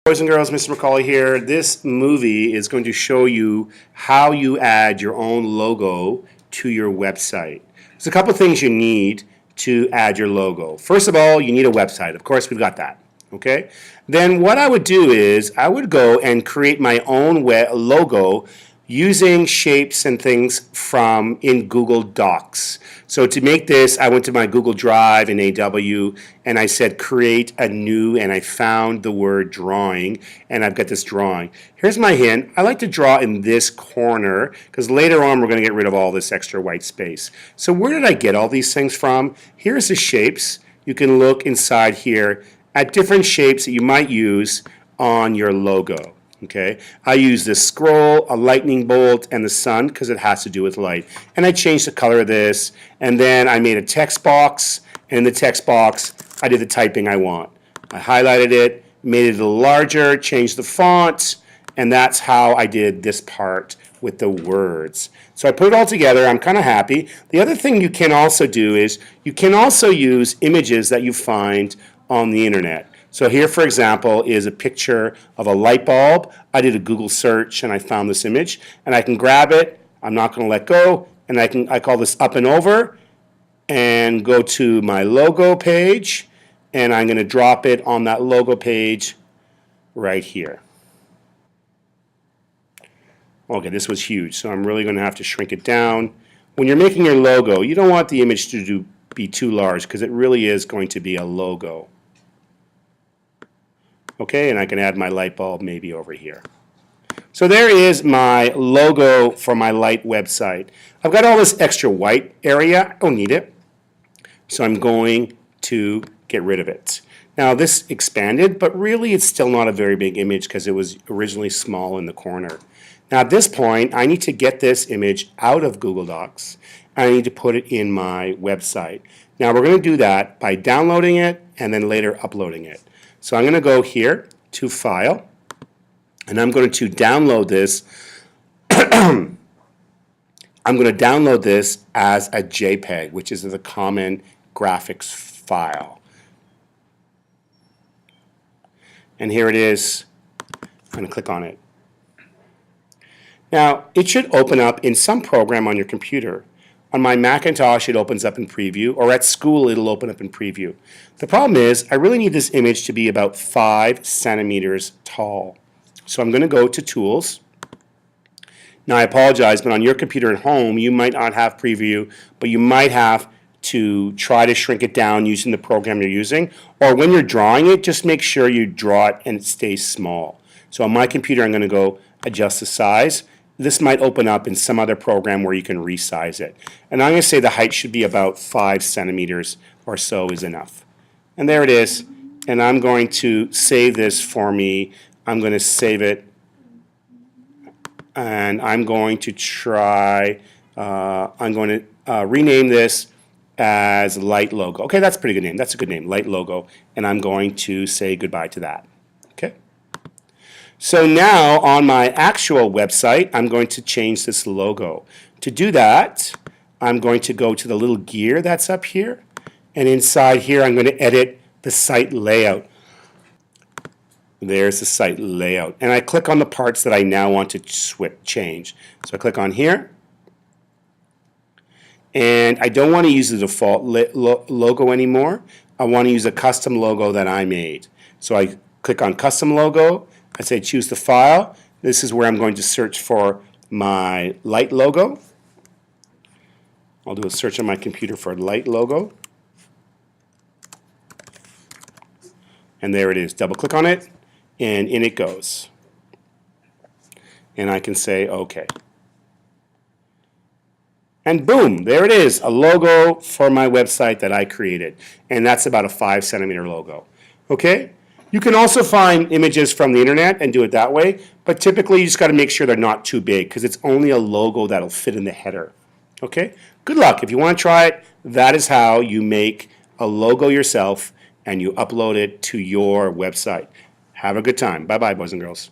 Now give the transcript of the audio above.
Boys and girls, Mr. McCauley here. This movie is going to show you how you add your own logo to your website. There's a couple things you need to add your logo. First of all, you need a website. Of course, we've got that. Okay? Then what I would do is I would go and create my own logo using shapes and things from in Google Docs. So to make this, I went to my Google Drive in AW and I said create a new, and I found the word drawing, and I've got this drawing. Here's my hint. I like to draw in this corner because later on we're going to get rid of all this extra white space. So where did I get all these things from? Here's the shapes. You can look inside here at different shapes that you might use on your logo. Okay, I use this scroll, a lightning bolt, and the sun because it has to do with light. And I changed the color of this, and then I made a text box, and in the text box I did the typing I want. I highlighted it, made it a little larger, changed the font, and that's how I did this part with the words. So I put it all together. I'm kind of happy. The other thing you can also do is you can also use images that you find on the internet. So here, for example, is a picture of a light bulb. I did a Google search and I found this image, and I can grab it. I'm not going to let go, and I call this up and over, and go to my logo page, and I'm going to drop it on that logo page right here. Okay, this was huge, so I'm really going to have to shrink it down. When you're making your logo, you don't want the image to be too large because it really is going to be a logo. Okay, and I can add my light bulb maybe over here. So there is my logo for my light website. I've got all this extra white area. I don't need it. So I'm going to get rid of it. Now this expanded, but really it's still not a very big image because it was originally small in the corner. Now at this point, I need to get this image out of Google Docs. I need to put it in my website. Now we're going to do that by downloading it and then later uploading it. So I'm going to go here to File, and I'm going to download this. I'm going to download this as a JPEG, which is the common graphics file. And here it is. I'm going to click on it. Now, it should open up in some program on your computer. On my Macintosh, it opens up in preview, or at school, it'll open up in preview. The problem is, I really need this image to be about 5 centimeters tall. So I'm going to go to Tools. Now, I apologize, but on your computer at home, you might not have preview, but you might have to try to shrink it down using the program you're using. Or when you're drawing it, just make sure you draw it and it stays small. So on my computer, I'm going to go adjust the size. This might open up in some other program where you can resize it. And I'm going to say the height should be about 5 centimeters or so is enough. And there it is. And I'm going to save this for me. I'm going to save it. And I'm going to try, I'm going to rename this as Light Logo. Okay, that's a pretty good name. That's a good name, Light Logo. And I'm going to say goodbye to that. Okay. So now on my actual website, I'm going to change this logo. To do that, I'm going to go to the little gear that's up here, and inside here I'm going to edit the site layout. There's the site layout, and I click on the parts that I now want to change. So I click on here, and I don't want to use the default logo anymore. I want to use a custom logo that I made. So I click on Custom Logo. I say choose the file. This is where I'm going to search for my light logo. I'll do a search on my computer for light logo. And there it is. Double click on it and in it goes. And I can say OK. And boom, there it is, a logo for my website that I created. And that's about a 5 centimeter logo. Okay? You can also find images from the internet and do it that way, but typically you just got to make sure they're not too big because it's only a logo that'll fit in the header. Okay? Good luck. If you want to try it, that is how you make a logo yourself and you upload it to your website. Have a good time. Bye-bye, boys and girls.